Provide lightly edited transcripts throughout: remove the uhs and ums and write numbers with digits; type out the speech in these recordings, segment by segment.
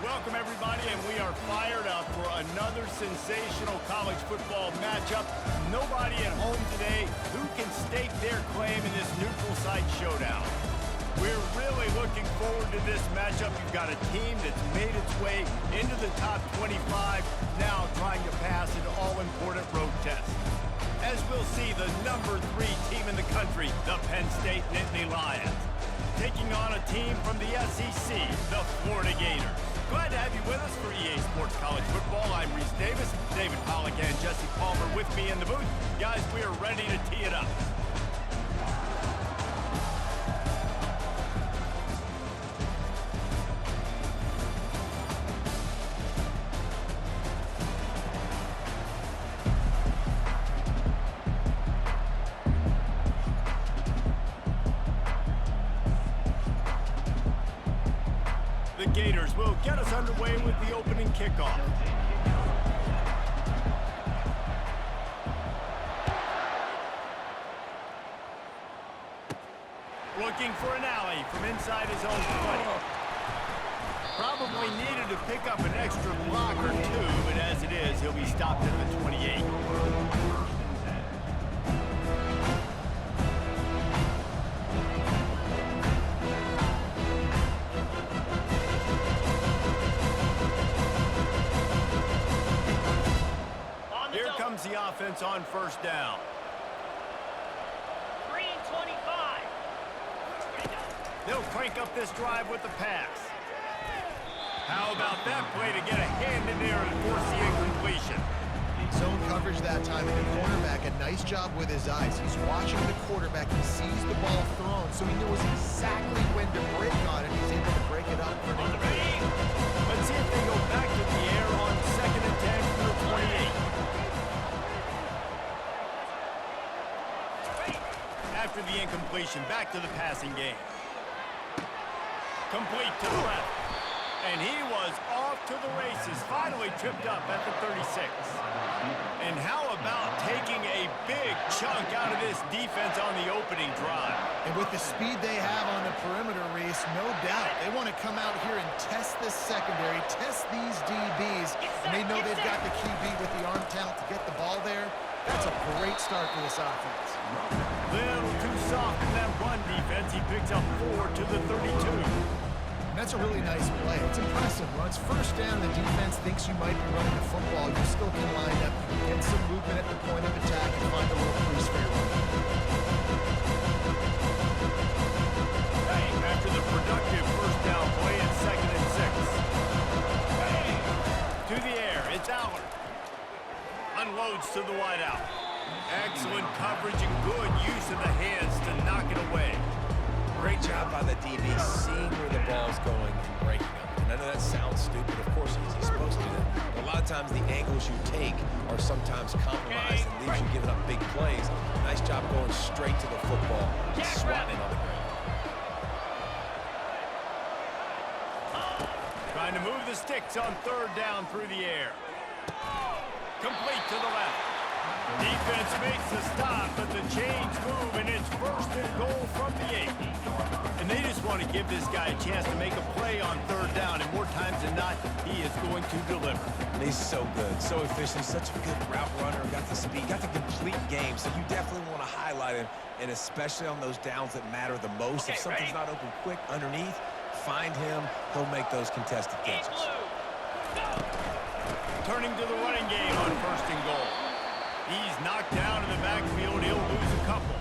Welcome, everybody, and we are fired up for another sensational college football matchup. Nobody at home today who can stake their claim in this neutral site showdown. We're really looking forward to this matchup. You've got a team that's made its way into the top 25, now trying to pass an all-important road test. As we'll see, the number 3 team in the country, the Penn State Nittany Lions, taking on a team from the SEC, the Florida Gators. Glad to have you with us for EA Sports College Football. I'm Reese Davis, David Pollack and Jesse Palmer with me in the booth. Guys, we are ready to tee it up. The Gators will get us underway with the opening kickoff. Looking for an alley from inside his own 20. Probably needed to pick up an extra block or two, but as it is, he'll be stopped at the 28. The offense on first down. 3:25. They'll crank up this drive with the pass. How about that play to get a hand in there and force the incompletion? Zone coverage that time, and the cornerback, a nice job with his eyes. He's watching the quarterback. He sees the ball thrown, so he knows exactly when to break on it. He's able to break it up for the ready. Let's see if they go back to the air on 2nd and 10 from the 28. After the incompletion, back to the passing game. Complete to the left. And he was off to the races, finally tripped up at the 36. And how about taking a big chunk out of this defense on the opening drive? And with the speed they have on the perimeter, Reese, no doubt, they want to come out here and test this secondary, test these DBs, and they know they've got the QB with the arm talent to get the ball there. That's a great start for this offense. Little too soft in that run defense. He picks up 4 to the 32. And that's a really nice play. It's impressive. Once first down, the defense thinks you might be running the football. You still can line up, get some movement at the point of attack, and find a little crease for your run. After the productive first down play at 2nd and 6. To the air, it's Allard. Unloads to the wideout. Excellent coverage and good use of the hands to knock it away. Great job by the DB seeing where the ball's going and breaking them. And I know that sounds stupid. Of course he's supposed to do that. But a lot of times the angles you take are sometimes compromised and leaves you giving up big plays. Nice job going straight to the football and swatting it on the ground. Trying to move the sticks on 3rd down through the air. Complete to the left. Defense makes the stop, but the chains move, and it's 1st and goal from the 8. And they just want to give this guy a chance to make a play on 3rd down, and more times than not, he is going to deliver. And he's so good, so efficient, such a good route runner, got the speed, got the complete game, so you definitely want to highlight him, and especially on those downs that matter the most. If something's not open quick underneath, find him, he'll make those contested catches. Turning to the running game on 1st and goal. He's knocked down in the backfield. He'll lose a couple.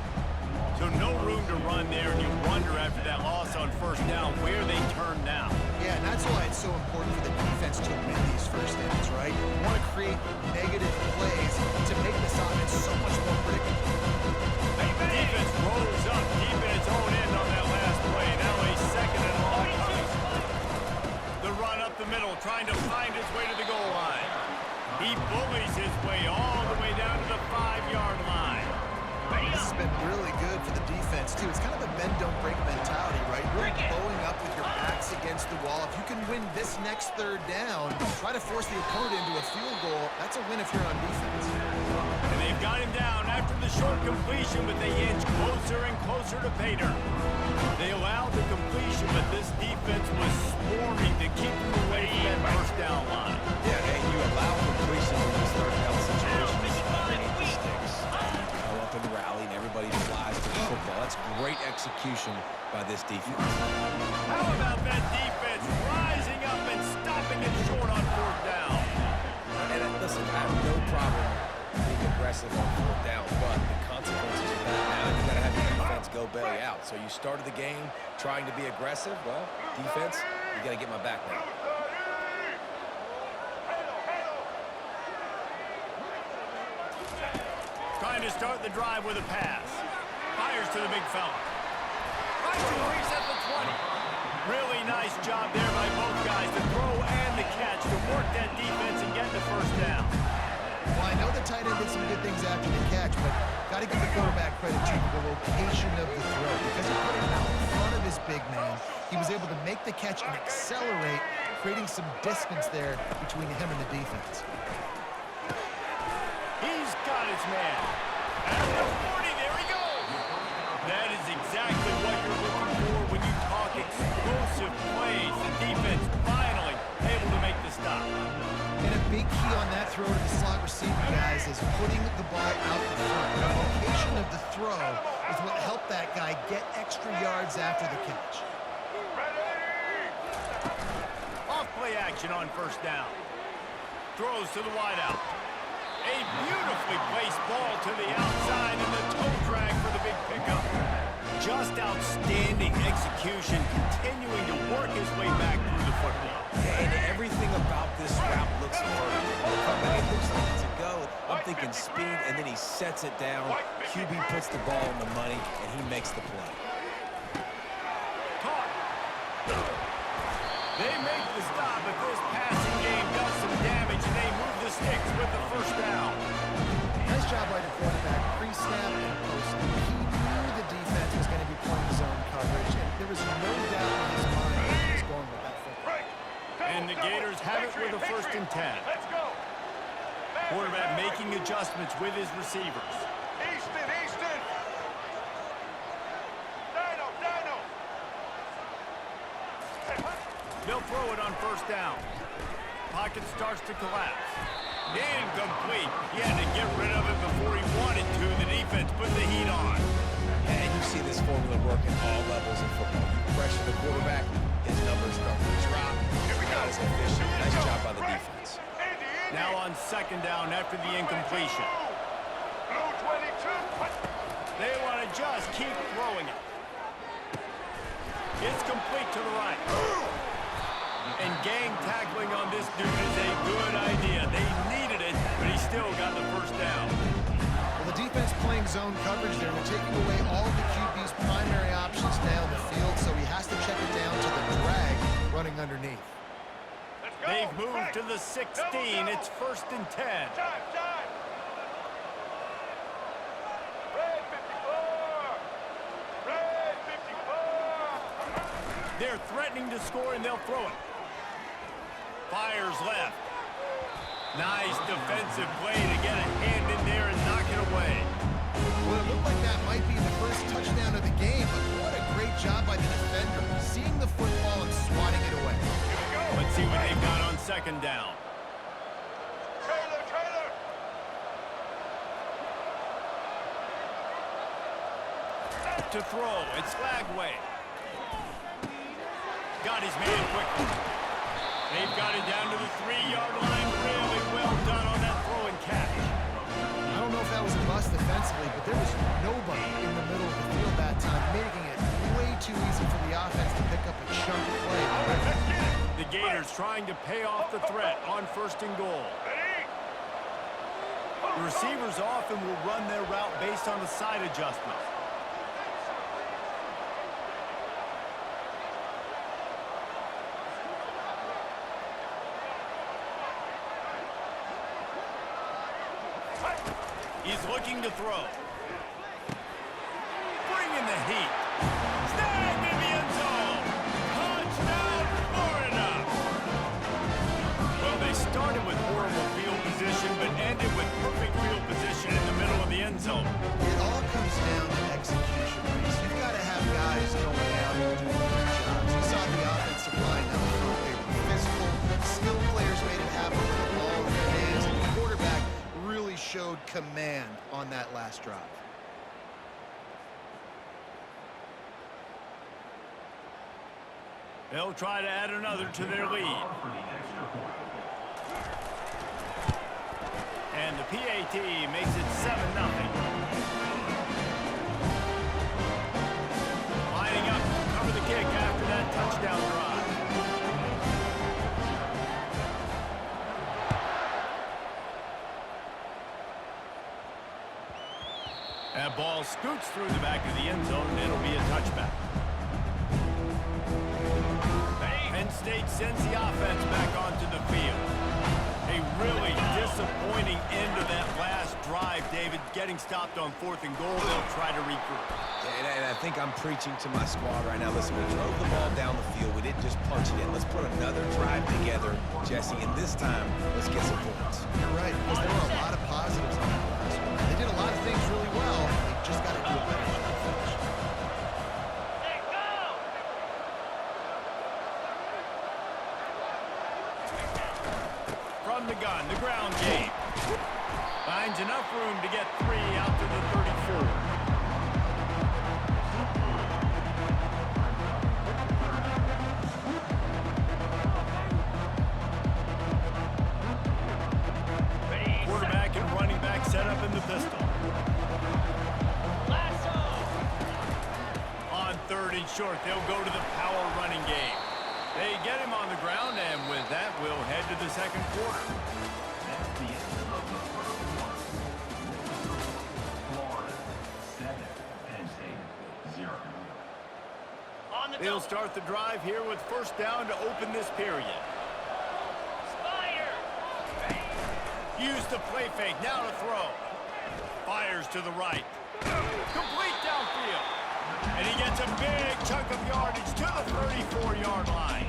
So no room to run there, and you wonder after that loss on 1st down where they turn now. Yeah, and that's why it's so important for the defense to win these first downs, right? You want to create negative plays to make this offense so much more predictable. Defense rolls up deep in its own end on that last play. Now a 2nd and long coming. The run up the middle, trying to find his way to the goal line. He bullies his way all the way down to the 5-yard line. This has been really good for the defense, too. It's kind of a bend-don't-break mentality, right? Really bowing up with your backs against the wall. If you can win this next 3rd down, try to force the opponent into a field goal, that's a win if you're on defense. And they've got him down after the short completion, but they inch closer and closer to pay dirt. They allowed the completion, but this defense was swarming to keep them away from that down line. Yeah, and you allow completion in these third down situations underneath the sticks. You come up and rally, and everybody flies to the football. That's great execution by this defense. How about that defense rising up and stopping it short on fourth down? And listen, I have no problem being aggressive on fourth down, but the consequences of that, now you got to have your defense go belly out. So you started the game trying to be aggressive. Well, defense, you got to get my back now. Trying to start the drive with a pass. Fires to the big fella. Right to reset the 20. Really nice job there by both guys, the throw and the catch, to work that defense and get the first down. Well, I know the tight end did some good things after the catch, but got to give the quarterback credit too for the location of the throw. Because he put it out in front of his big man, he was able to make the catch and accelerate, creating some distance there between him and the defense. He's got his man. At the 40, there he goes. That is exactly what you're looking for when you talk explosive plays. The defense finally able to make the stop. And a big key on that throw to the slot receiver, guys, is putting the ball out in front. The location of the throw is what helped that guy get extra yards after the catch. Off play action on first down. Throws to the wideout. A beautifully placed ball to the outside and the toe drag for the big pickup. Just outstanding execution, continuing to work his way back through the football. And everything about this route looks vertical. It looks like it's a go. I'm thinking speed, and then he sets it down. QB puts the ball on the money, and he makes the play. Caught. They make the stop, but this passing game does some damage, and they move the sticks with the first down. Nice job by the quarterback, pre-snap and post-snap. He knew the defense was going to be playing zone coverage, and there was no doubt in his mind that he was going with that football. And the Gators have it with a 1st and 10. Quarterback making adjustments with his receivers. Easton! Dino! They'll throw it on first down. Pocket starts to collapse. Incomplete. He had to get rid of it before he wanted to. The defense put the heat on. And you see this formula work at all levels of football. You pressure the quarterback, his numbers start to drop. Not as efficient. Nice job by the defense. Now on second down after the incompletion. Blue 22. They want to just keep throwing it. It's complete to the right. And gang tackling on this dude is a good idea. They needed it, but he still got the first down. Well, the defense playing zone coverage there. They're taking away all of the QB's primary options down the field, so he has to check it down to the drag running underneath. They've moved to the 16. It's 1st and 10. Time. Red 54. They're threatening to score, and they'll throw it. Fires left. Nice defensive play to get a hand in there and knock it away. Well, it looked like that might be the first touchdown of the game, but what a great job by the defender, seeing the football and swatting it away. Let's see what they've got on second down. Trailer. To throw, it's Lagway. Got his man quickly. They've got it down to the 3-yard line. Really well done on that throw and catch. I don't know if that was a bust defensively, but there was nobody in the middle of the field that time, making it way too easy for the offense to pick up a chunk of play. The Gators trying to pay off the threat on 1st and goal. The receivers often will run their route based on the side adjustment. He's looking to throw. Bring in the heat. Snagged in the end zone. Touchdown, Florida. Well, they started with horrible field position, but ended with perfect field position in the middle of the end zone. It all comes down to execution, Reese. You've got to have guys going out and doing their jobs. You saw the offensive line up front. They were physical, skilled players command on that last drive. They'll try to add another to their lead. And the PAT makes it 7-0. Lining up to cover the kick after that touchdown drive. That ball scoots through the back of the end zone, and it'll be a touchback. Penn State sends the offense back onto the field. A really disappointing end of that last drive, David. Getting stopped on 4th and goal, they'll try to regroup. And I think I'm preaching to my squad right now. Listen, we drove the ball down the field. We didn't just punch it in. Let's put another drive together, Jesse, and this time, let's get some points. You're right, because there were a lot of positives on that last one. They did a lot of things really well. They just got to do a better job finishing. From the gun, the ground game. Finds enough room to get 3 out to the 34. Quarterback and running back set up in the pistol. On 3rd and short, they'll go to the power running game. They get him on the ground, and with that, we'll head to the second quarter. That's the end of the first quarter. Florida 7, Penn State 0. They'll start the drive here with 1st down to open this period. Use the play fake, now to throw. Fires to the right. Complete downfield. And he gets a big chunk of yardage to the 34-yard line.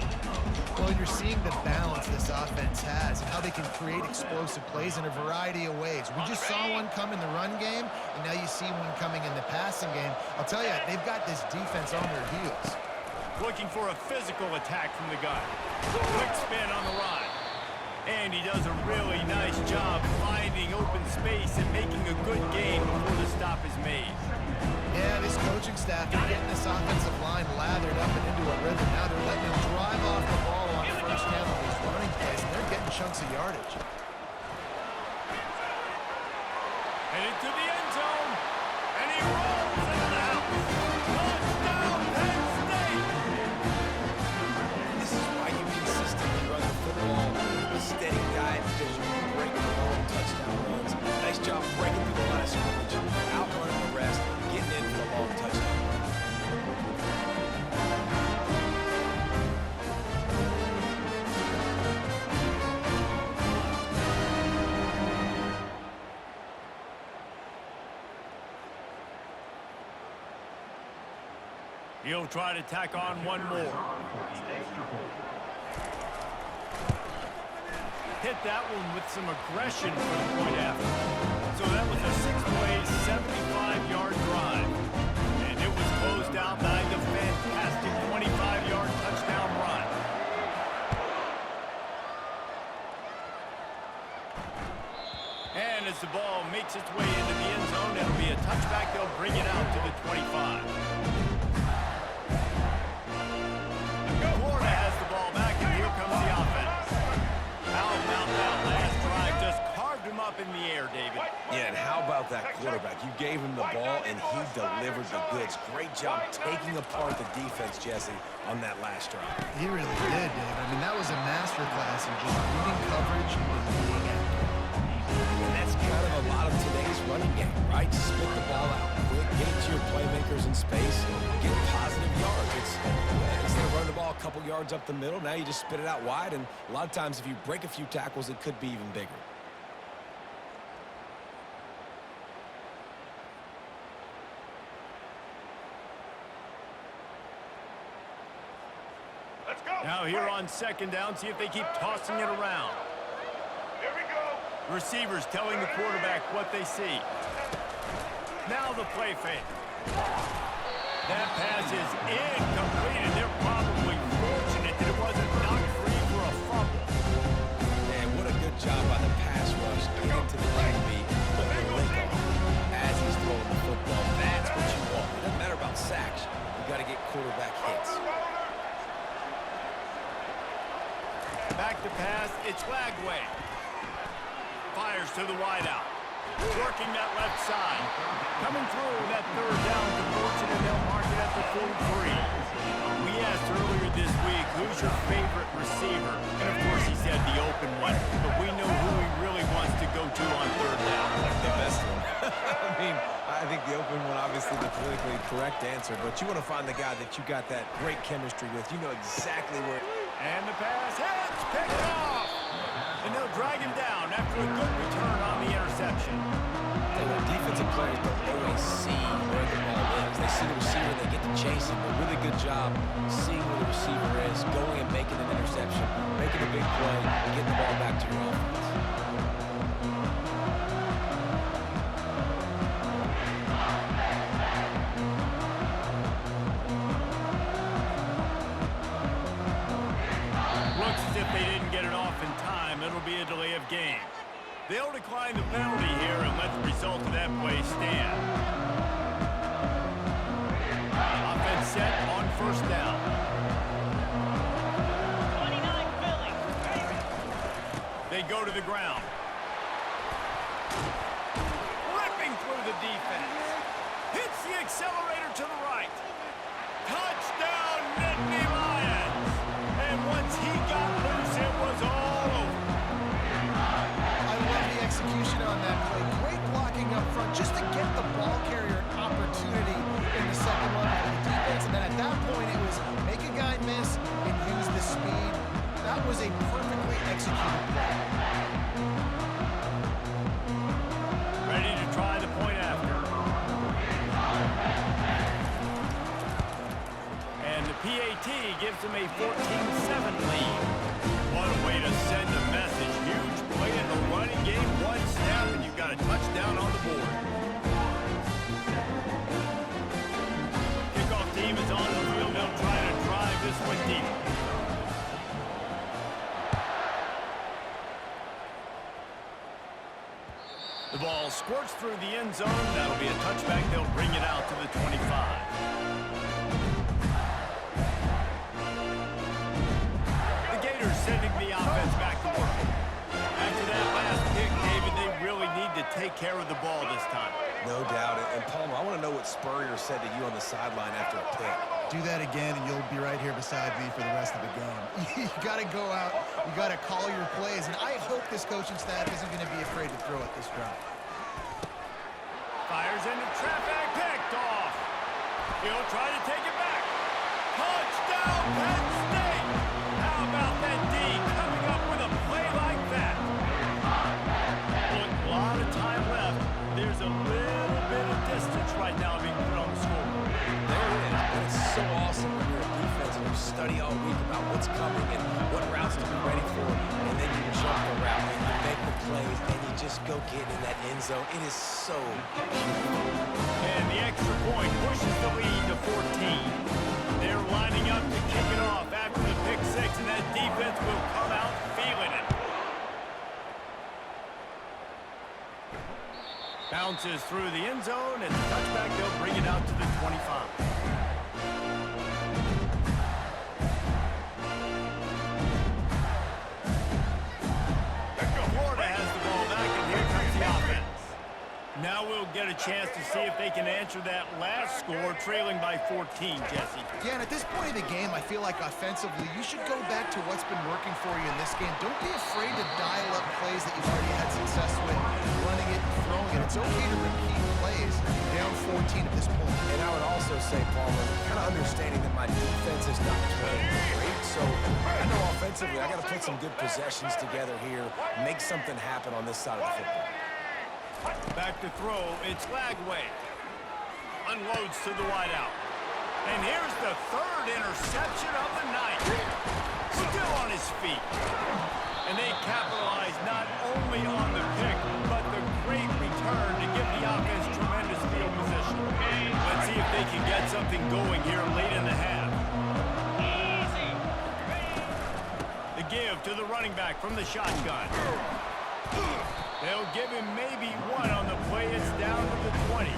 Well, you're seeing the balance this offense has and how they can create explosive plays in a variety of ways. We just saw one come in the run game, and now you see one coming in the passing game. I'll tell you, they've got this defense on their heels. Looking for a physical attack from the gun. Quick spin on the run. And he does a really nice job finding open space and making a good game before the stop is made. Yeah, this coaching staff, they're getting this offensive line lathered up and into a rhythm. Now they're letting them drive off the ball on 1st down on these running plays, and they're getting chunks of yardage. Headed to the end zone, and he rolls into the house. Touchdown, Penn State! This is why you consistently run the football with a steady diet, because you break the long touchdown runs. Nice job breaking through the line of scrimmage, outrunning the rest, getting in for the long touchdown run. He'll try to tack on one more. Hit that one with some aggression for the point after. So that was a 6-play, 75-yard drive. And it was closed out by the fantastic 25-yard touchdown run. And as the ball makes its way into the end zone, it'll be a touchback. They'll bring it out to the 25. Florida has the ball back, and here comes the offense. How about that last drive? Just carved him up in the air, David. Yeah, and how about that quarterback? You gave him the ball, and he delivered the goods. Great job taking apart the defense, Jesse, on that last drive. He really did, Dave. I mean, that was a masterclass in just reading coverage and being accurate. And that's kind of a lot of today's running game, right? Spit the ball out quick, get it to your playmakers in space, get positive yards. Instead of running the ball a couple yards up the middle, now you just spit it out wide, and a lot of times if you break a few tackles, it could be even bigger. Let's go. Now here on 2nd down, see if they keep tossing it around. Here we go. Receivers telling the quarterback what they see. Now the play fake. That pass is incomplete, and they're probably fortunate that it wasn't knocked free for a fumble. Man, what a good job by the pass rush. Get into the QB, put the Back to pass. It's Lagway. Fires to the wideout. Working that left side. Coming through that third down to Fortune, and they'll mark it at the 43. We asked earlier this week, who's your favorite receiver? And, of course, he said the open one. But we know who he really wants to go to on third down. The best one. I mean, I think the open one, obviously the politically correct answer, but you want to find the guy that you got that great chemistry with. You know exactly where. And the pass hits, picked off. And they'll drag him down after a good return on the interception. And the defensive players don't always see where the ball is. They see the receiver, they get to chase him. A really good job seeing where the receiver is, going and making an interception, making a big play, getting the ball back to your offense. Looks as if they didn't get it off in time. It'll be a delay of game. They'll decline the penalty here and let the result of that play stand. Offense set on first down. 29 Philly. They go to the ground. Ripping through the defense. Hits the accelerator to the right. Touchdown, Nittany Lions. And once he got loose, it was all over. I love the execution on that play. Great blocking up front just to get the ball carrier an opportunity in the second level of the defense. And then at that point, it was make a guy miss and use the speed. That was a perfectly executed play. Ready to try the point after. And the PAT gives them a 14-7 lead. What a way to send a message. Huge play in the running game. One snap, and you've got a touchdown on the board. Kickoff team is on the field. They'll try to drive this one deep. The ball squirts through the end zone. That'll be a touchback. They'll bring it out to the 25. Sending the offense back to work. After that last pick, David, they really need to take care of the ball this time. No doubt. And Palmer, I want to know what Spurrier said to you on the sideline after a pick. Do that again, and you'll be right here beside me for the rest of the game. You got to go out. You got to call your plays, and I hope this coaching staff isn't going to be afraid to throw at this drop. Fires into traffic, picked off. He'll try to take it back. Touchdown, Penn State. How about that D coming up with a play like that? Look, a lot of time left. There's a little bit of distance right now being put on the score. There it is. And it's so awesome when you're a defense and you study all week about what's coming and what routes to be ready for, and then you jump the route and you make the plays and you just go get in that end zone. It is so beautiful. And the extra point pushes the lead to 14. They're lining up to kick it off after the pick six, and that defense will come out feeling it. Bounces through the end zone. It's a touchback. They'll bring it out to the 25. Florida has the ball back, and here comes the offense. Now we'll get a chance to see if they can answer that last score, trailing by 14, Jesse. Yeah, and at this point in the game, I feel like offensively, you should go back to what's been working for you in this game. Don't be afraid to dial up plays that you've already had success with, running it, throwing it. It's okay to repeat plays down 14 at this point. And I would also say, Palmer, kind of understanding that my defense is not playing great, so I know offensively I got to put some good possessions together here, make something happen on this side of the football. Back to throw, it's Lagway. Unloads to the wideout. And here's the third interception of the night. Still on his feet. And they capitalize not only on the pick, but the great return to give the offense tremendous field position. Let's see if they can get something going here late in the half. The give to the running back from the shotgun. They'll give him maybe one on the play. It's down to the 20.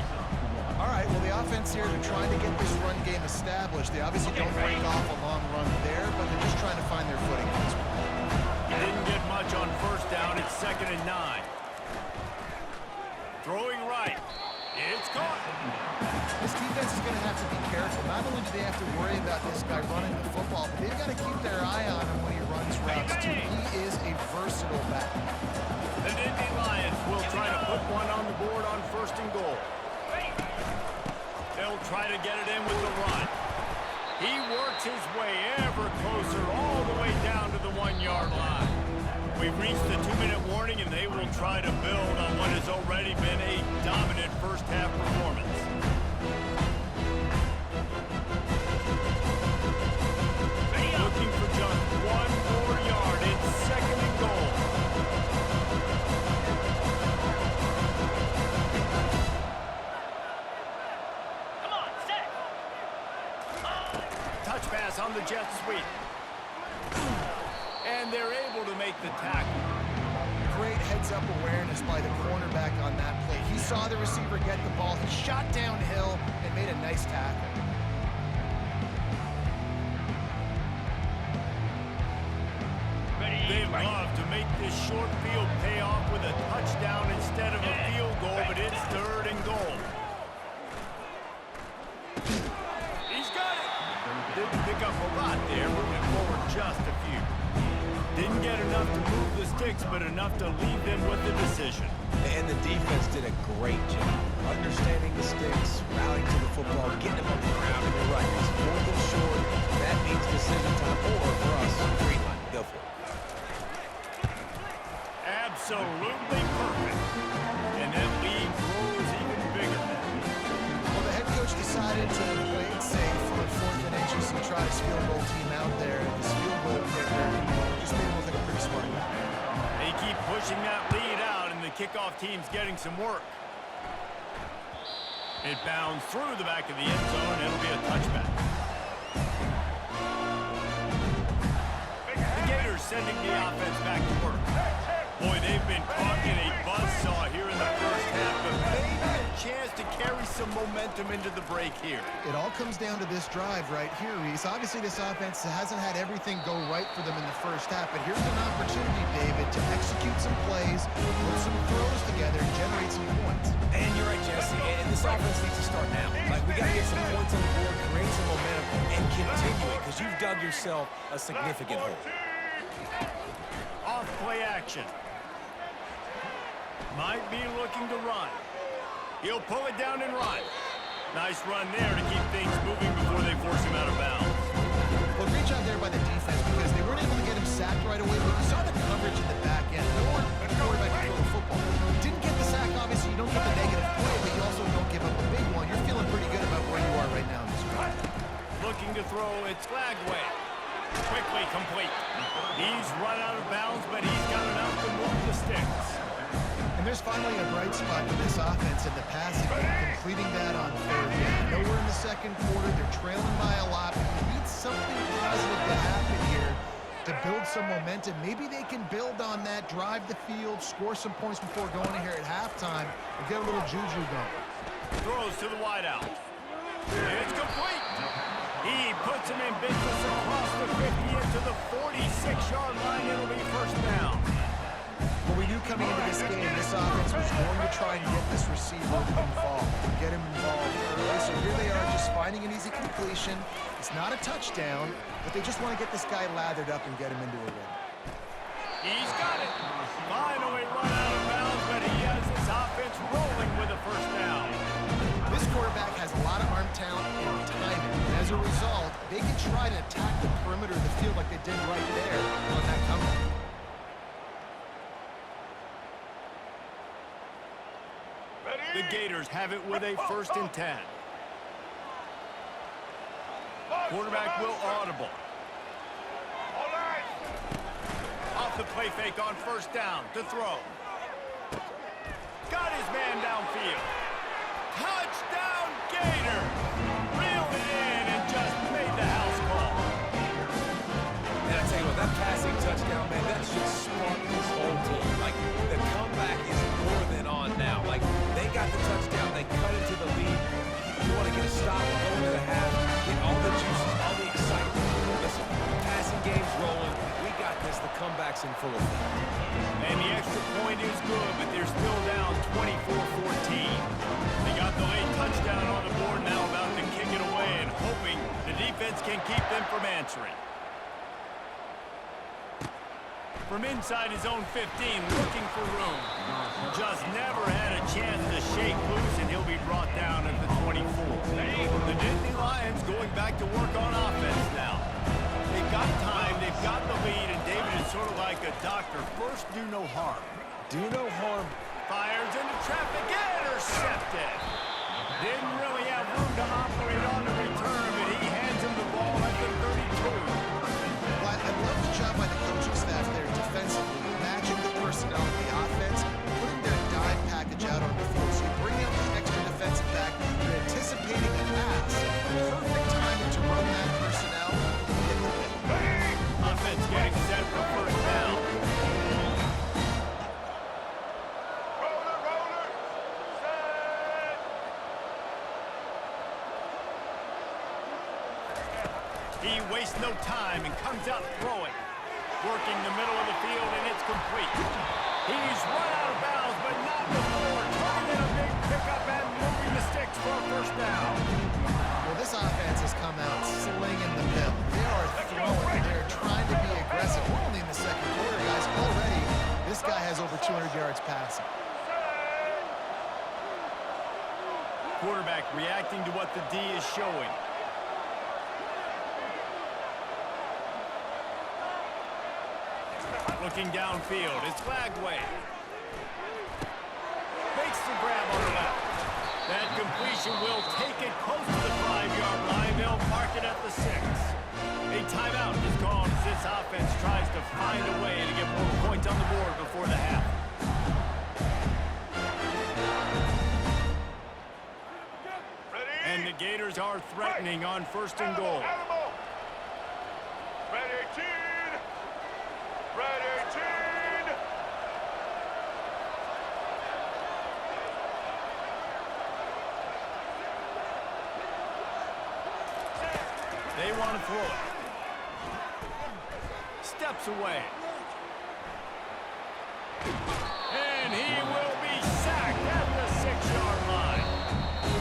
All right, well, the offense here, they're trying to get this run game established. They obviously don't break off a long run there, but they're just trying to find their footing at this point. and 9. Throwing right. It's caught. This defense is going to have to be careful. Not only do they have to worry about this guy running the football, but they've got to keep their eye on him when he runs routes, too. He is a versatile back. The Nittany Lions will try to put one on the board on 1st and goal. They'll try to get it in with the run. He works his way ever closer all the way down to the 1-yard line. We've reached the 2-minute warning, and they will try to build on what has already been a dominant first-half performance. Looking for just 1 more yard. It's 2nd and goal. Come on, set. Touch pass on the jet sweep. And they're able to make the tackle. Great heads-up awareness by the cornerback on that play. He saw the receiver get the ball. He shot downhill and made a nice tackle. They love to make this short field pay off with a touchdown instead of a field goal, but it's 3rd and goal. He's got it. Didn't pick up a lot there, moving forward just a few. Didn't get enough to move the sticks, but enough to leave them with the decision. And the defense did a great job understanding the sticks, rallying to the football, getting them on the ground. And you're right, it's 4th and short. That means decision time, or for us, green line. Go for it. Absolutely perfect. And that lead grows even bigger. Well, the head coach decided to play it safe on 4th and inches and try his field goal team out there. And his field goal kicker just made him look like a pretty smart guy. They keep pushing that lead out, and the kickoff team's getting some work. It bounds through the back of the end zone, and it'll be a touchback. The Gators sending the offense back to work. Boy, they've been caught in a buzzsaw here in the first half, but maybe a chance to carry some momentum into the break here. It all comes down to this drive right here, Reese. Obviously, this offense hasn't had everything go right for them in the first half, but here's an opportunity, David, to execute some plays, put some throws together, and generate some points. And you're right, Jesse, and this offense needs to start now. Like, we got to get some points on the board, create some momentum, and continue it, because you've dug yourself a significant hole. Off play action. Might be looking to run. He'll pull it down and run. Nice run there to keep things moving before they force him out of bounds. Well, great job there by the defense because they weren't able to get him sacked right away, but you saw the coverage in the back end. No one quarterback can throw the football. Didn't get the sack, obviously. You don't get the negative play, but you also don't give up the big one. You're feeling pretty good about where you are right now in this drive. Looking to throw, it's Flagway. Quickly complete. He's run out of bounds, but he's got enough to move the sticks. And there's finally a bright spot for this offense in the passing game, completing that on 3rd down. Nowhere in the second quarter. They're trailing by a lot, but you need something positive to happen here to build some momentum. Maybe they can build on that, drive the field, score some points before going in here at halftime, and get a little juju going. Throws to the wideout. It's complete. He puts him in business across the 50 into the 46-yard line. It'll be 1st down. Well, we knew coming into this game, this offense was going to try and get this receiver involved, get him involved early. So here they are just finding an easy completion. It's not a touchdown, but they just want to get this guy lathered up and get him into a rhythm. He's got it. Finally run out of bounds, but he has his offense rolling with a 1st down. This quarterback has a lot of arm talent and timing. And as a result, they can try to attack the perimeter of the field like they did right there on that comeback. The Gators have it with a 1st and 10. Quarterback will audible. Off the play fake on 1st down to throw. Got his man downfield. Touchdown Gators! Reeled it in and just made the house call. And I tell you what, that passing touchdown, man, that should spark this whole team. Like, the comeback is more than on now. Like, they got the touchdown, they cut into the lead. You want to get a stop, go into the half, get all the juices, all the excitement. Listen, the passing game's rolling. We got this this, the comeback's in full effect. And the extra point is good, but they're still down 24-14. They got the late touchdown on the board, now about to kick it away and hoping the defense can keep them from answering. From inside his own 15, looking for room. Just never had a chance to shake loose, and he'll be brought down at the 24. The Disney Lions going back to work on offense now. They've got time, they've got the lead, and David is sort of like a doctor. First, do no harm. Do no harm. Fires into traffic, intercepted. Didn't really have room to operate on the return, but he hands him the ball at the 32. Well, I love the job by the coaching staff there defensively, matching the personnel of the offense, putting their dime package out on the field. So you bring out the extra defensive back, you're anticipating a pass. Perfect timing to run that personnel and get the win. Offense getting set for first down. Roller, set. He wastes no time and comes out throwing. Working the middle of the field, and it's complete. He's run out of bounds, but not before turning in a big pickup and moving the sticks for a first down. Well, this offense has come out slinging the bill. They are throwing. They're trying to be aggressive. We're only in the second quarter, guys. Already, this guy has over 200 yards passing. Quarterback reacting to what the D is showing. Looking downfield, it's Lagway. Makes the grab on the left. That completion will take it close to the 5-yard line. They'll mark it at the 6. A timeout is called as this offense tries to find a way to get more points on the board before the half. And the Gators are threatening on first and goal. Red 18. Red 18. They want to throw it. Steps away. And he will be sacked at the 6-yard line.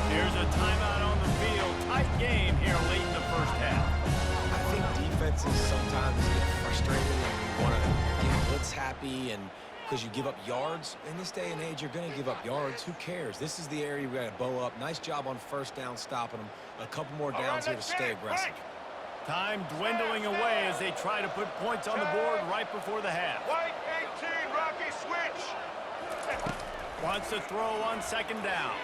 Here's a timeout on the field. Tight game here late in the first half. I think defenses sometimes get frustrated and want to get blitz happy, and because you give up yards. In this day and age, you're going to give up yards. Who cares? This is the area we got to bow up. Nice job on first down stopping them. A couple more downs here to stay aggressive. Time dwindling away as they try to put points on the board right before the half. White 18, Rocky switch. Wants to throw on second down.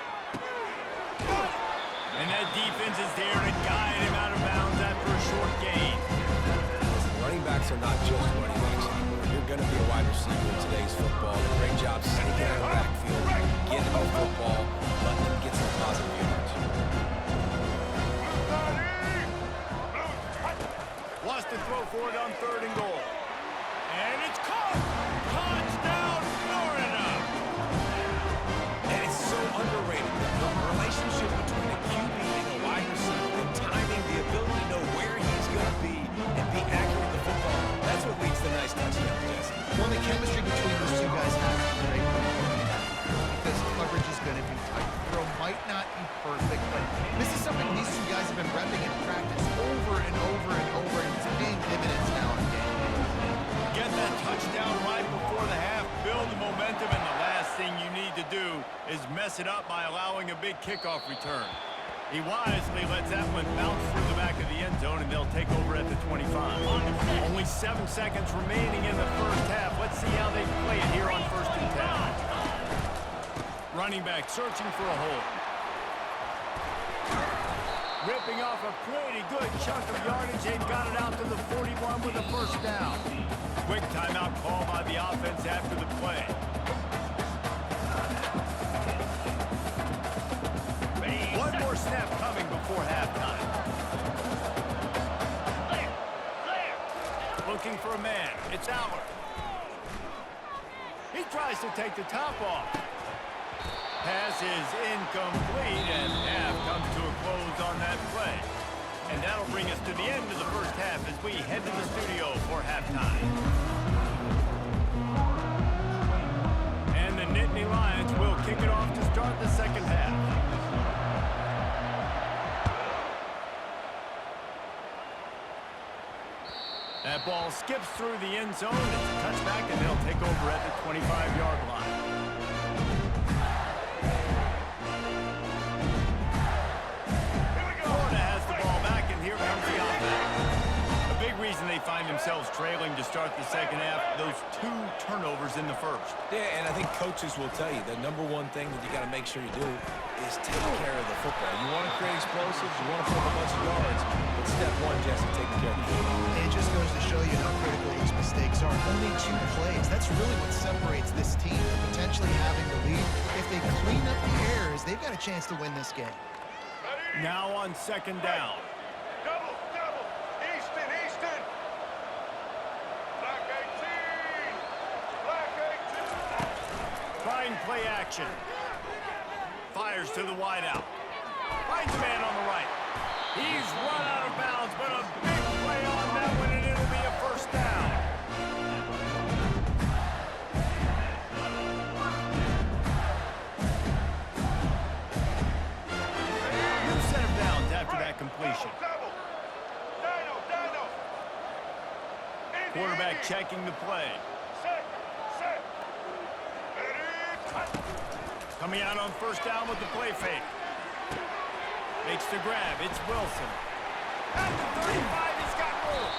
And that defense is there to guide him out of bounds after a short gain. Running backs are not just running backs anymore. You're going to be a wide receiver in today's football. A great job sneaking out of the backfield, getting the football, letting them get some positive yards. Wants to throw for it on third and goal. And it's caught! Touchdown, Florida! And it's so underrated. The relationship between a QB and a wide receiver, the timing, the ability to know where he's going to be and be accurate with the football, that's what leads to nice touchdowns, Jesse. Well, the chemistry between those two guys has to be great. Because coverage is going to be tight. The throw might not be perfect, but this is something these two guys have been repping in practice over and over and over, and it's paying dividends now in game day. Get that touchdown right before the half, build the momentum, and the last thing you need to do is mess it up by allowing a big kickoff return. He wisely lets that one bounce through the back of the end zone, and they'll take over at the 25. Only 7 seconds remaining in the first half. Let's see how they play it here on first and 10. Running back searching for a hole. Ripping off a pretty good chunk of yardage. They've got it out to the 41 with a first down. Quick timeout call by the offense after the play. One more snap coming before halftime. Looking for a man. It's Allard. He tries to take the top off. Pass is incomplete, and half comes to a close on that play. And that'll bring us to the end of the first half as we head to the studio for halftime. kick it off to start the second half. That ball skips through the end zone. It's a touchback, and they'll take over at the 25-yard line. Florida has the ball back, and here comes the offense. A big reason they find themselves trailing to start the second half, those 2 turnovers in the first. Yeah, and I think coaches will tell you the number one thing that you got to make sure you do is take care of the football. You want to create explosives, you want to put up a bunch of yards, but step one, Jesse, taking care of the football. It just goes to show you how critical these mistakes are. Only 2 plays. That's really what separates this team from potentially having the lead. If they clean up the errors, they've got a chance to win this game. Now on second down. Double. Easton. Black 18. Black 18. Trying play action. Fires to the wideout. Finds a man on the right. He's run out of bounds, but a big play on that one, and it'll be a first down. New set of downs after that completion. Double. Dino. Quarterback checking the play. Set. Ready. Coming out on first down with the play fake. Makes the grab. It's Wilson. At the 35, he's got room.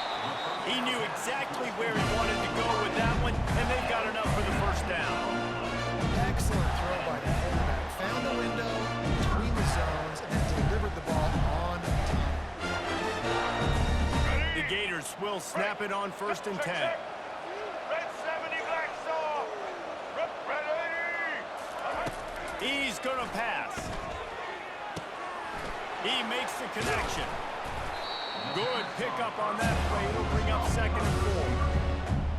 He knew exactly where he wanted to go with that one, and they've got enough for the first down. Excellent throw by the quarterback. Found the window between the zones and then delivered the ball on time. The Gators will snap it on first and 10. Red 70, black saw. Ready. He's going to pass. He makes the connection. Good pickup on that play. It'll bring up second and 4.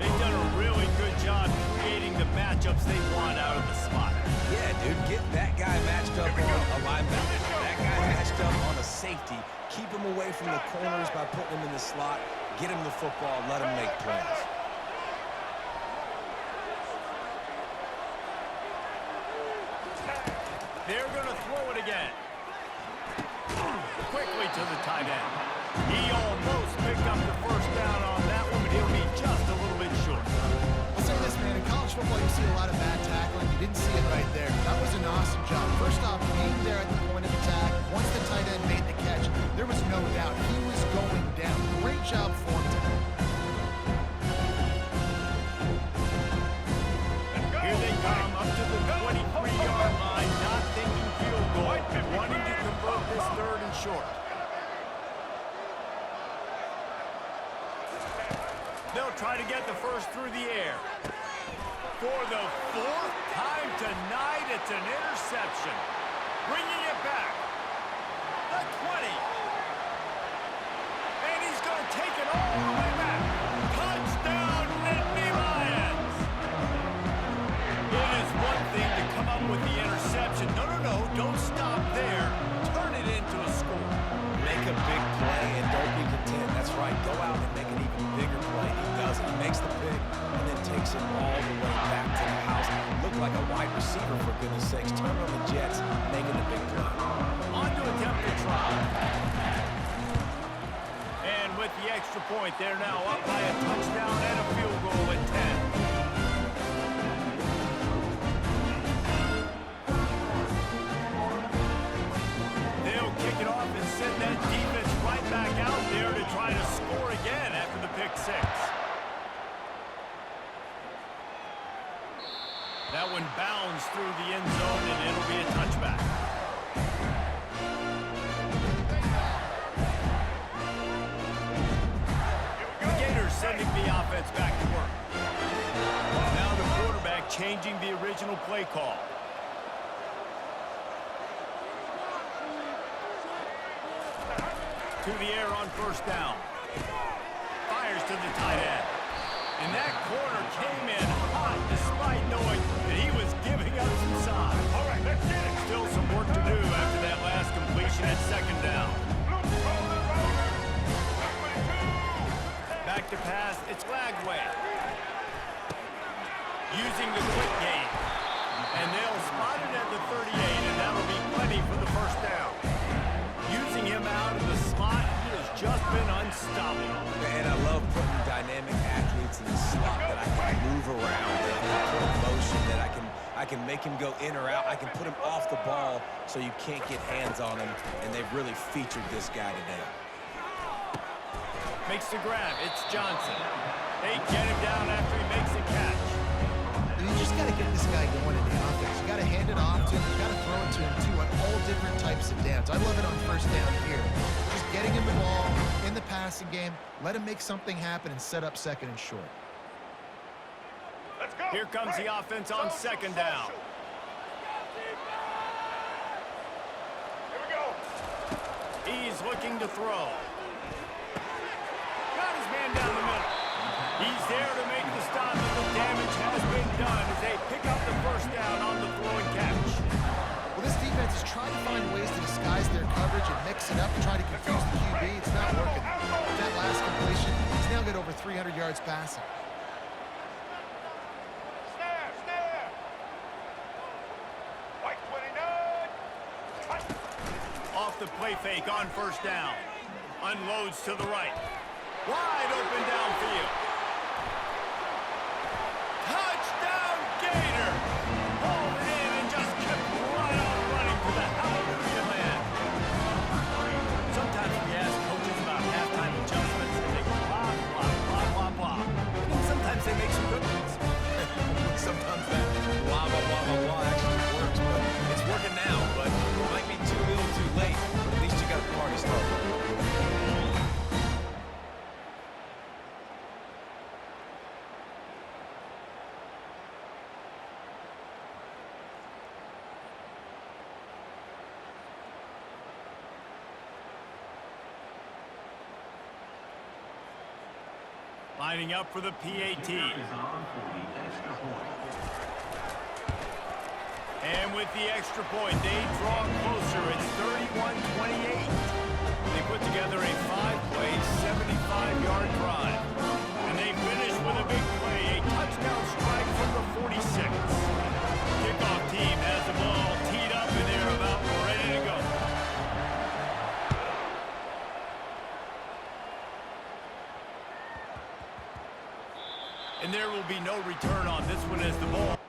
They've done a really good job creating the matchups they want out of the slot. Yeah, dude, get that guy matched up on a linebacker. That guy matched up on a safety. Keep him away from the corners by putting him in the slot. Get him the football. Let him make plays. They're going to throw it again. Quickly to the tight end. He almost picked up the first down on that one, but he'll be just a little bit short. I'll say this, man. In college football, you see a lot of bad tackling. You didn't see it right there. That was an awesome job. First off, being there at the point of attack. Once the tight end made the catch, there was no doubt he was going down. Great job for him today. Here they come up to the 23-yard line, not thinking field goal, wanting to convert this third and short. They'll try to get the first through the air. For the 4th time tonight, it's an interception. Bringing it back. The 20. And he's going to take it all the way back. Touchdown, Nittany Lions. It is one thing to come up with the interception. No, don't stop there. Turn it into a score. Make a big play and don't be content. That's right. Go out and make an even bigger play. He does it. He makes the pick and then takes it all the way back to the house. Looked like a wide receiver, for goodness sakes. Turn on the Jets, making a big play. On to attempt the try. And with the extra point, they're now up by a touchdown and a field goal at 10. They'll kick it off and send that defense right back out there to try to score again after the pick 6. That one bounds through the end zone, and it'll be a touchback. The Gators sending the offense back to work. Now the quarterback changing the original play call. To the air on first down. Fires to the tight end. And that corner came in hot despite knowing that he was giving up some size. All right, let's get it. Still some work to do after that last completion at second down. Back to pass, it's Lagway. Using the quick game. And And they'll spot it at the 38, and that'll be plenty for the first down. Using him out of the slot, he has just been unstoppable. And I love putting dynamic athletes in the slot that I can move around, that I can put in motion, that I can make him go in or out. I can put him off the ball so you can't get hands on him, and they've really featured this guy today. Makes the grab. It's Johnson. They get him down after he makes a catch. And you just got to get this guy going in the offense. You got to hand it off to him. You got to throw it to him, too, on all different types of downs. I love it on first down here. Just getting him the ball in the passing game, let him make something happen and set up second and short. Let's go. Here comes the offense on second down. Here we go. He's looking to throw. Got his man down the middle. He's there to make the stop, and the damage has been done as they pick up the first down on the throw and catch. Well, this defense is trying to find ways to disguise their coverage and mix it up to try to confuse the QB. It's not working. With that last completion, he's now got over 300 yards passing. Snare. White 29. Off the play fake on first down. Unloads to the right. Wide open downfield. Touchdown Gator! Hauled it in and just kept right on running to the hallelujah land. Sometimes we ask coaches about halftime adjustments and they go blah, blah, blah, blah, blah. And sometimes they make some good ones. Sometimes that blah, blah, blah, blah, blah actually works, but it's working now, but it might be too little too late, but at least you got the party started. Lining up for the PAT. Is on for the extra point. And with the extra point, they draw closer. It's 31-28. They put together a 5-play, 75-yard drive. And they finish with a big play, a touchdown strike from the 46. Kickoff team has the ball teed up, and they're about ready to go. And there will be no return on this one as the ball.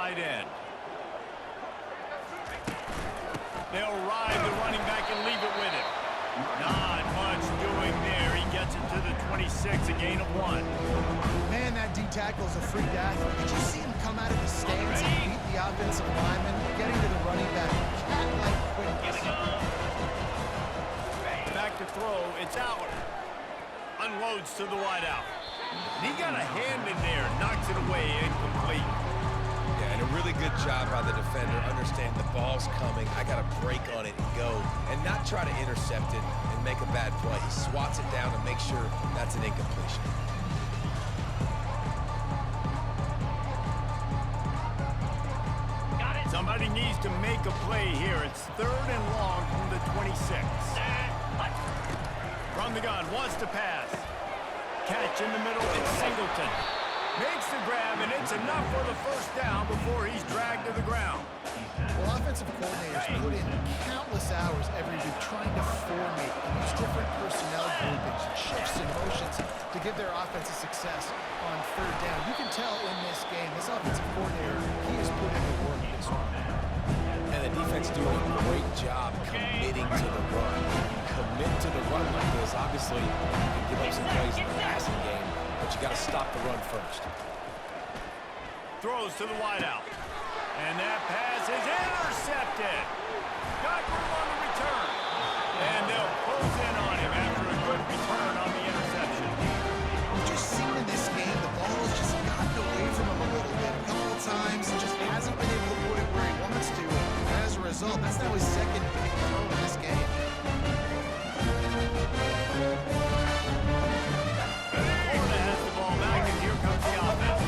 tight end. They'll ride the running back and leave it with him. Not much doing there. He gets it to the 26, a gain of 1. Man, that D tackle's a freak athlete. Did you see him come out of the stance and beat the offensive lineman, getting to the running back? Cat-like quickness. Back to throw. It's out. Unloads to the wideout. He got a hand in there. Knocks it away. Incomplete. Yeah, and a really good job by the defender, understanding the ball's coming. I got to break on it and go, and not try to intercept it and make a bad play. He swats it down and makes sure that's an incompletion. Somebody needs to make a play here. It's 3rd and long from the 26. From the gun, wants to pass. Catch in the middle, it's Singleton. Makes the grab, and it's enough for the first down before he's dragged to the ground. Well, offensive coordinators put in countless hours every week trying to formate and use different personnel groupings, shifts, and motions to give their offensive success on 3rd down. You can tell in this game, this offensive coordinator, he has put in the work this week. And the defense doing a great job committing to the run. Commit to the run like this. Obviously, you can give up some plays in the passing game, but you got to stop the run first. Throws to the wideout. And that pass is intercepted. Got room on the return. And they'll close in on him after a good return on the interception. We've just seen in this game, the ball's just gotten away from him a little bit. A couple of times, just hasn't been able to put it where he wants to. And as a result, that's now his 2nd big throw in this game. Florida has the ball back, and here comes the offense.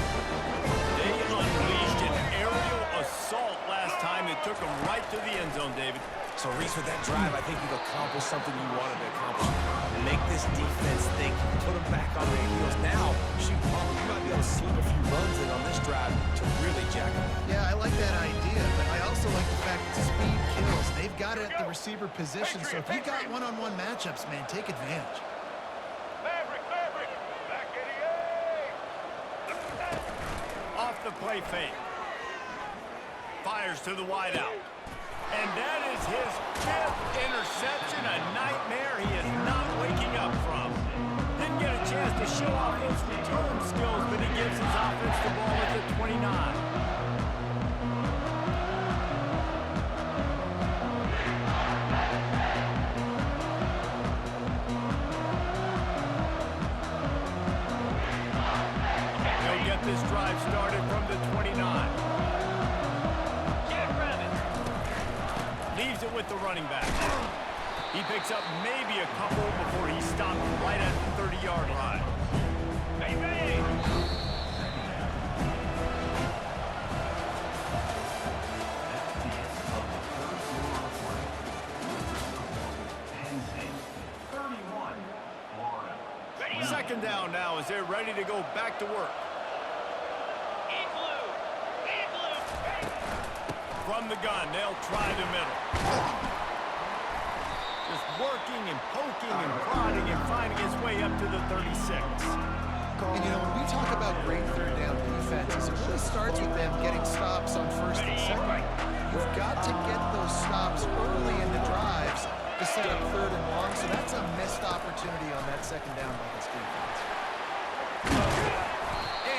They unleashed an aerial assault last time that took them right to the end zone, David. So, Reese, with that drive, I think you've accomplished something you wanted to accomplish. Make this defense think, put them back on their heels. Now, shoot, probably you might be able to slip a few runs in on this drive to really jack them up. Yeah, I like that idea, but I also like the fact that speed kills. They've got it at the receiver position, so if you got one-on-one matchups, man, take advantage. Maverick, back in the A. Off the play fake. Fires to the wideout. And that is his 5th interception, a nightmare he is not waking up from. Didn't get a chance to show off those return skills, but he gives his offense the ball at the 29. He'll get this drive started from the 29. Leaves it with the running back. He picks up maybe a couple before he stopped right at the 30-yard line. Baby! Penn State, 31, Florida. 2nd down now as they're ready to go back to work. From the gun, they'll try the middle. Just working and poking and prodding and finding his way up to the 36. And, you know, when we talk about great 3rd down defenses, it really starts with them getting stops on 1st and 2nd. You've got to get those stops early in the drives to set up 3rd and long, so that's a missed opportunity on that 2nd down by this defense.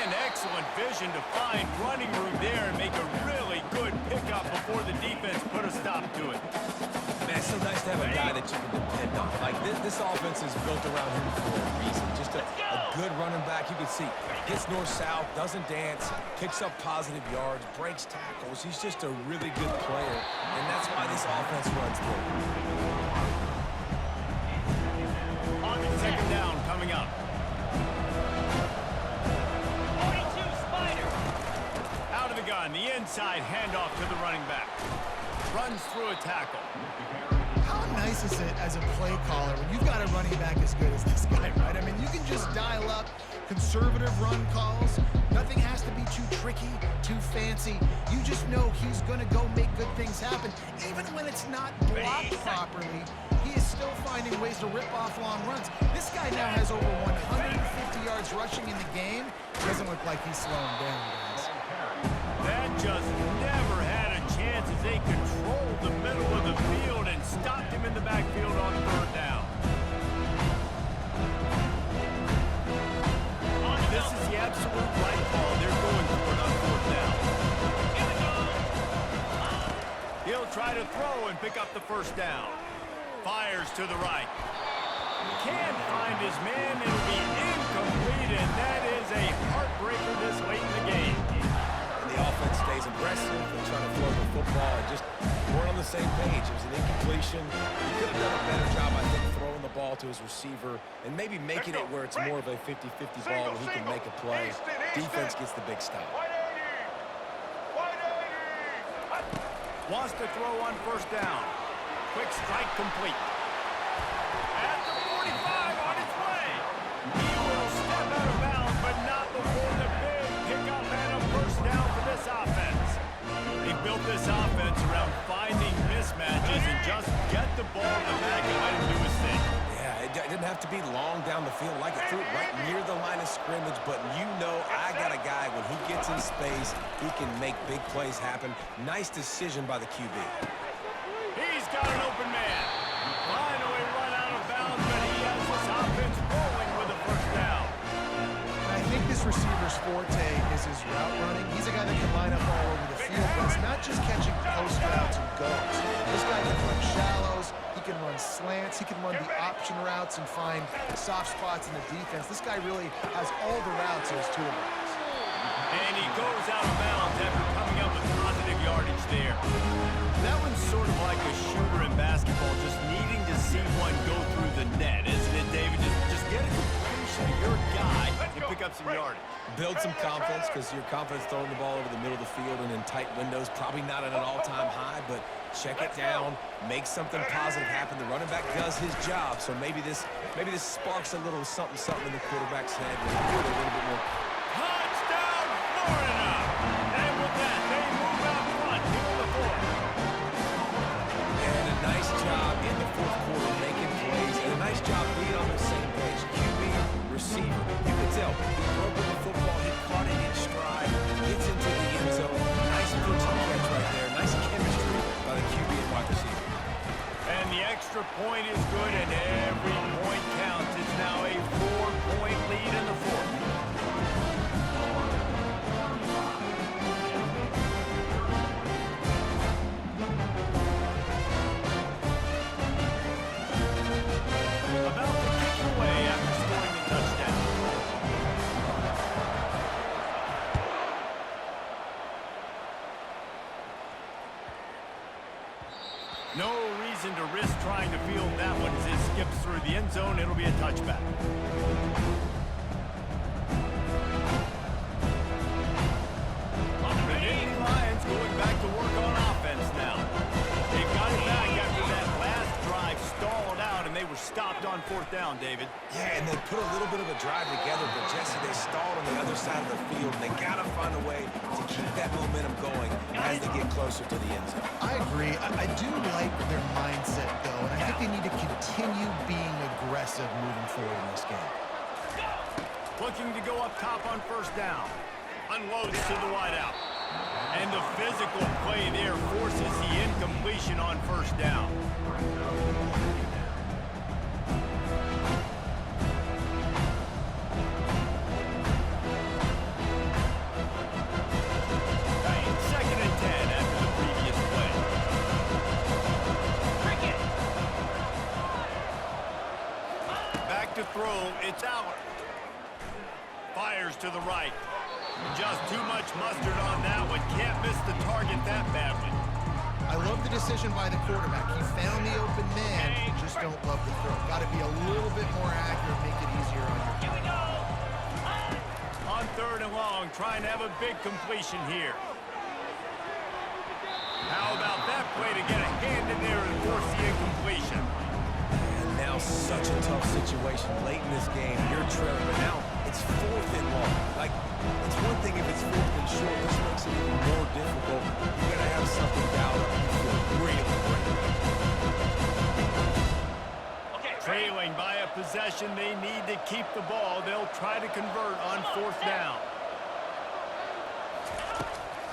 And excellent vision to find running room there and make a really good pickup before the defense put a stop to it. Man, it's so nice to have a guy that you can depend on. Like, this offense is built around him for a reason. Just a good running back. You can see, gets north-south, doesn't dance, picks up positive yards, breaks tackles. He's just a really good player, and that's why this offense runs good. 2nd down coming up. Out of the gun, the inside handoff to the running back. Runs through a tackle. How nice is it as a play caller when you've got a running back as good as this guy, right? I mean, you can just dial up conservative run calls. Nothing has to be too tricky, too fancy. You just know he's going to go make good things happen. Even when it's not blocked properly, he is still finding ways to rip off long runs. This guy now has over 150 yards rushing in the game. Doesn't look like he's slowing down, guys. That just never had a chance as they controlled the middle of the field and stopped him in the backfield on third down. This is the absolute right call. They're going for it on fourth down. He'll try to throw and pick up the first down. Fires to the right. Can't find his man. It'll be incomplete, and that is a heartbreaker this late in the game. And the offense stays aggressive. They're trying to throw the football and just weren't on the same page. It was an incompletion. He could have done a better job, I think, throwing the ball to his receiver and maybe making it where it's more of a 50-50 ball where he can make a play. Defense gets the big stop. Wants to throw on first down. Quick strike complete. At the 45 on its way. He will step out of bounds, but not before the big pickup and a first down for this offense. They built this offense around finding mismatches and just get the ball in the back and let him do his thing. Yeah, it didn't have to be long down the field. Like it threw it right near the line of scrimmage, but you know I got a guy, when he gets in space, he can make big plays happen. Nice decision by the QB. He's got an open man. Finally run out of bounds, but he has this offense rolling with a first down. I think this receiver's forte is his route running. He's a guy that can line up all over the field, but it's not just catching post routes and goes. This guy can run shallows, he can run slants, he can run the option routes and find soft spots in the defense. This guy really has all the routes in his toolbox. And he goes out of bounds after coming up with positive yardage there. That one's sort of like a shooter in basketball, just needing to see one go through the net, isn't it, David? Just get a completion to your guy and pick up some yardage. Build some confidence, because your confidence throwing the ball over the middle of the field and in tight windows, probably not at an all-time high, but check it down, make something positive happen. The running back does his job, so maybe this sparks a little something in the quarterback's head. And a little bit more. Touchdown, Florida! And with that, they move out front here in the fourth. And a nice job in the fourth quarter making plays, and a nice job being on the same page. QB, receiver, you can tell he broke with the football, he caught it in stride, gets into the end zone. Nice pitch and catch right there. Nice chemistry by the QB and wide receiver. And the extra point is good, and every point counts. It's now a 4-point lead in the fourth. About to kick it away after scoring the touchdown. No reason to risk trying to field that one as it skips through the end zone. It'll be a touchback. The Nittany Lions going back to work on offense now. They've got it back after that last drive stalled out, and they were stopped on fourth down, David. Yeah, and they put a little bit of a drive together, but Jesse, they stalled on the other side of the field, and they got to find a way to keep that momentum going as they get closer to the end zone. I agree. I do like their mindset, though, and I think they need to continue being aggressive moving forward in this game. Looking to go up top on first down. Unloads to the wideout. And the physical play there forces the incompletion on first down. Second and 10 after the previous play. Back to throw, it's out. Fires to the right. Just too much mustard on that one. Can't miss the target that badly. I love the decision by the quarterback. He found the open man. Just don't love the throw. Got to be a little bit more accurate, make it easier on your guy. On third and long, trying to have a big completion here. How about that play to get a hand in there and force the incompletion? And now such a tough situation late in this game. You're trailing, but now it's fourth and long. Like, it's one thing if it's fourth and short. This makes it even more difficult. You got to have something dialed up. You feel really great. Trailing by a possession, they need to keep the ball. They'll try to convert on fourth down.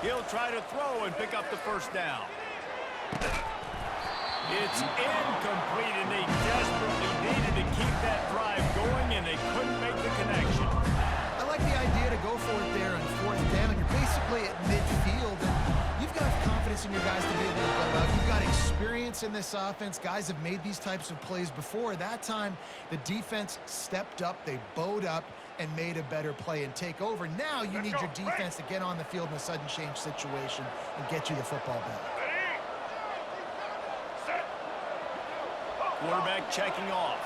He'll try to throw and pick up the first down. It's incomplete, and they desperately needed to keep that drive going, and they couldn't make the connection. I like the idea to go for it there on fourth down. You're basically at midfield, and you've got confidence in your guys to be able to go out. You've got experience in this offense. Guys have made these types of plays before. That time, the defense stepped up. They bowed up and made a better play and take over. Now you need your defense to get on the field in a sudden change situation and get you the football back. Quarterback checking off.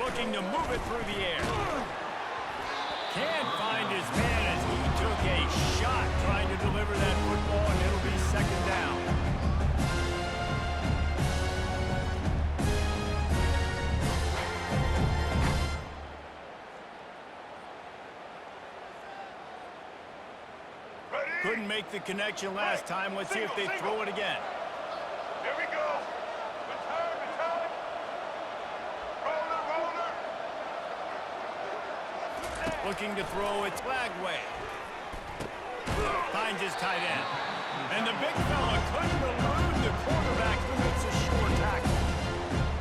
Looking to move it through the air. Can't find his man as he took a shot trying to deliver that football, and it'll be second down. Couldn't make the connection last time. Let's see if they throw it again. Here we go. Return. Roller. Looking to throw it Lagway. Finds his tight end. And the big fella couldn't elude the quarterback who makes a short tackle.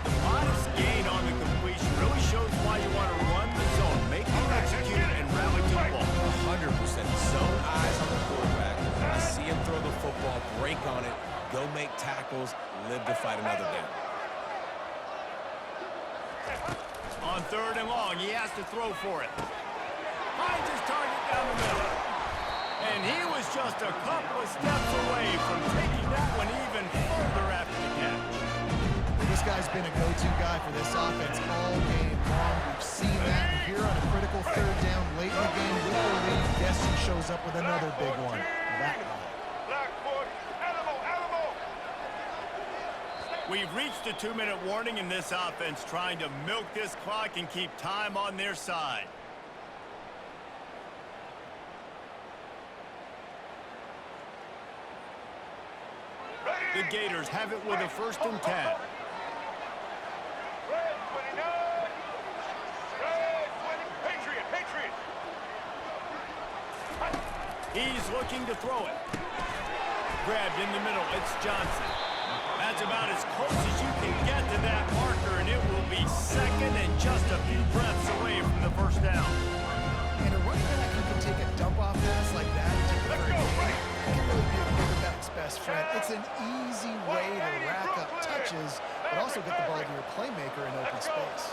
The modest gain on the completion really shows why you want to run the zone, make him execute, and rally to the ball. 100% zone eyes on the quarterback. I see him throw the football, break on it, go make tackles, live to fight another down. On third and long, he has to throw for it. Finds his target down the middle. And he was just a couple of steps away from taking that one even further after the catch. This guy's been a go-to guy for this offense all game long. We've seen that here on a critical third down late in the game with the lead. Guess who shows up with another big one? That guy. Blackfoot. Animal. We've reached a 2-minute warning in this offense, trying to milk this clock and keep time on their side. The Gators have it with a 1st and 10. Red 29. Red 20. Patriot. He's looking to throw it. Grabbed in the middle. It's Johnson. That's about as close as you can get to that marker, and it will be second and just a few breaths away from the first down. And a running back who can take a dump-off pass like that and take a third down can really be a quarterback's best friend. It's an easy way to rack up touches, but also get the ball to your playmaker in open space.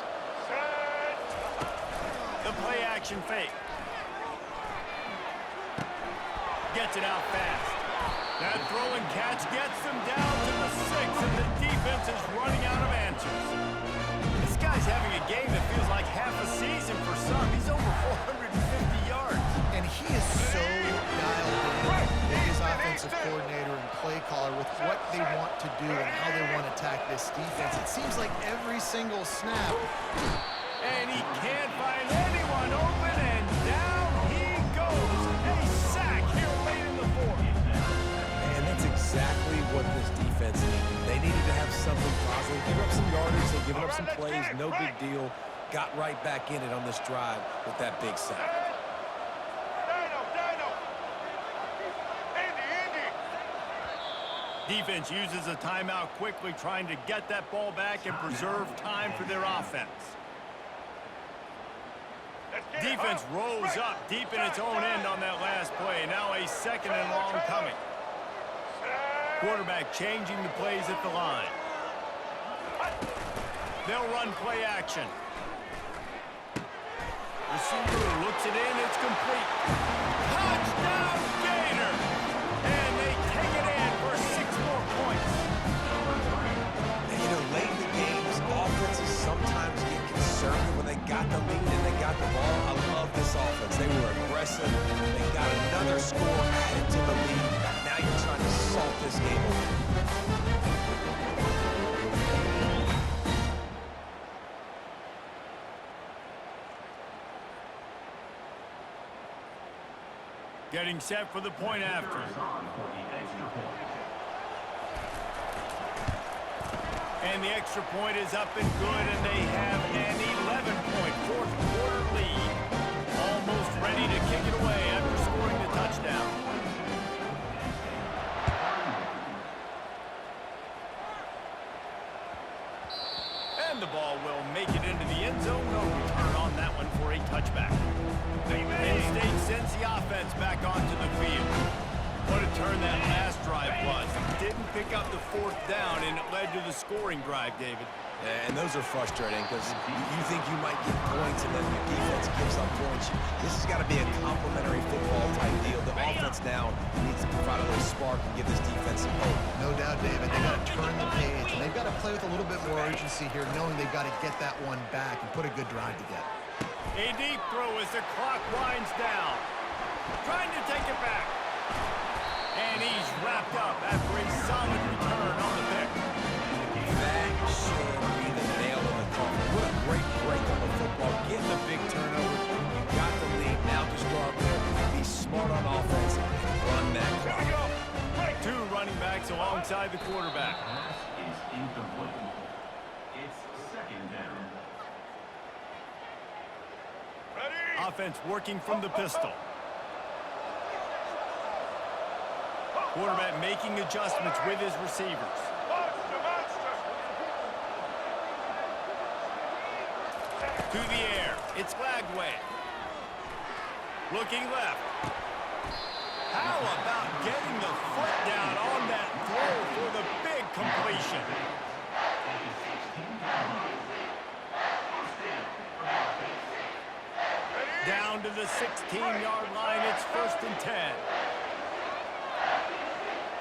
The play-action fake. Gets it out fast. That throw and catch gets them down to the 6, and the defense is running out of answers. This guy's having a game that feels like half a season for some. He's over 450 yards. And he is so dialed in with his offensive coordinator and play caller with what they want to do and how they want to attack this defense. It seems like every single snap. And he can't find anyone open, and down he goes. A sack here late in the 4th. And that's exactly what this defense needed. They needed to have something positive. Give up some yardage, they've given up some plays, no big deal. Got right back in it on this drive with that big sack. Defense uses a timeout quickly, trying to get that ball back and preserve time for their offense. Defense rolls up deep in its own end on that last play. Now a 2nd and long coming. Quarterback changing the plays at the line. They'll run play action. Receiver looks it in. It's complete. Touchdown, Gator! And they take it in for 6 more points. And, you know, late in the games, offenses sometimes get conservative when they got the lead and they got the ball. I love this offense. They were aggressive. They got another score added to the lead. Now you're trying to salt this game over. Getting set for the point after. And the extra point is up and good, and they have an 11-point fourth quarter lead. ready to kick it away after scoring the touchdown. And the ball will make it into the end zone. No return on that one for a touchback. Penn State sends the offense back onto the field. What a turn that last drive was. Didn't pick up the fourth down, and it led to the scoring drive, David. And those are frustrating because you think you might get points and then your defense gives up points. This has got to be a complementary football type deal. The offense now needs to provide a little spark and give this defense some hope. No doubt, David. They've got to turn the page, and they've got to play with a little bit more urgency here, knowing they've got to get that one back and put a good drive together. A deep throw as the clock winds down. Trying to take it back. And he's wrapped up after a solid return on the pick. That should be the nail in the coffin. What a great break on the football. Getting the big turnover. You got the lead. Now just go out there, be smart on offense, and run that clock. Two running backs alongside the quarterback. Pass is incomplete. It's second down. Ready? Offense working from the pistol. Quarterback making adjustments with his receivers. Monster, monster. To the air. It's Lagway. Looking left. How about getting the foot down on that throw for the big completion? Down to the 16-yard line. It's 1st and 10.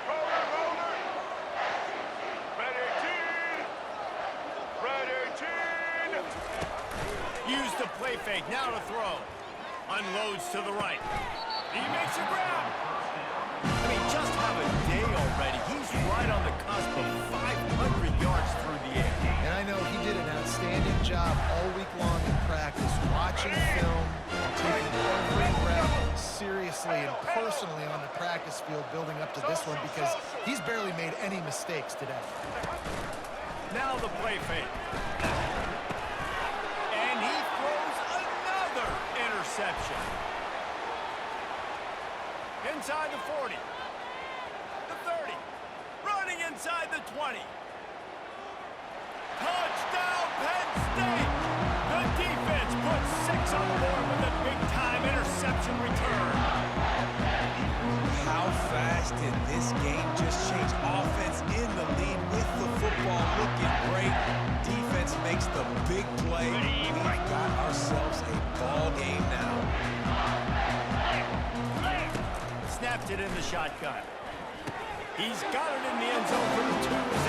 Roller, roller. Ready, team. Ready, team. Use the play fake. Now to throw. Unloads to the right. He makes a grab. I mean, just have a day already. He's right on the cusp of 500 yards through the air. And I know he did an outstanding job all week long in practice, watching film, taking every rep seriously and personally on the practice field building up to this one because he's barely made any mistakes today. Now the play fake. And he throws another interception. Inside the 40. The 30. Running inside the 20. Touchdown, Penn State! The defense puts 6 on the board with a big-time interception return. How fast did this game just change? Offense in the lead with the football looking great. Defense makes the big play. We've got ourselves a ball game now. Snapped it in the shotgun. He's got it in the end zone for the 2.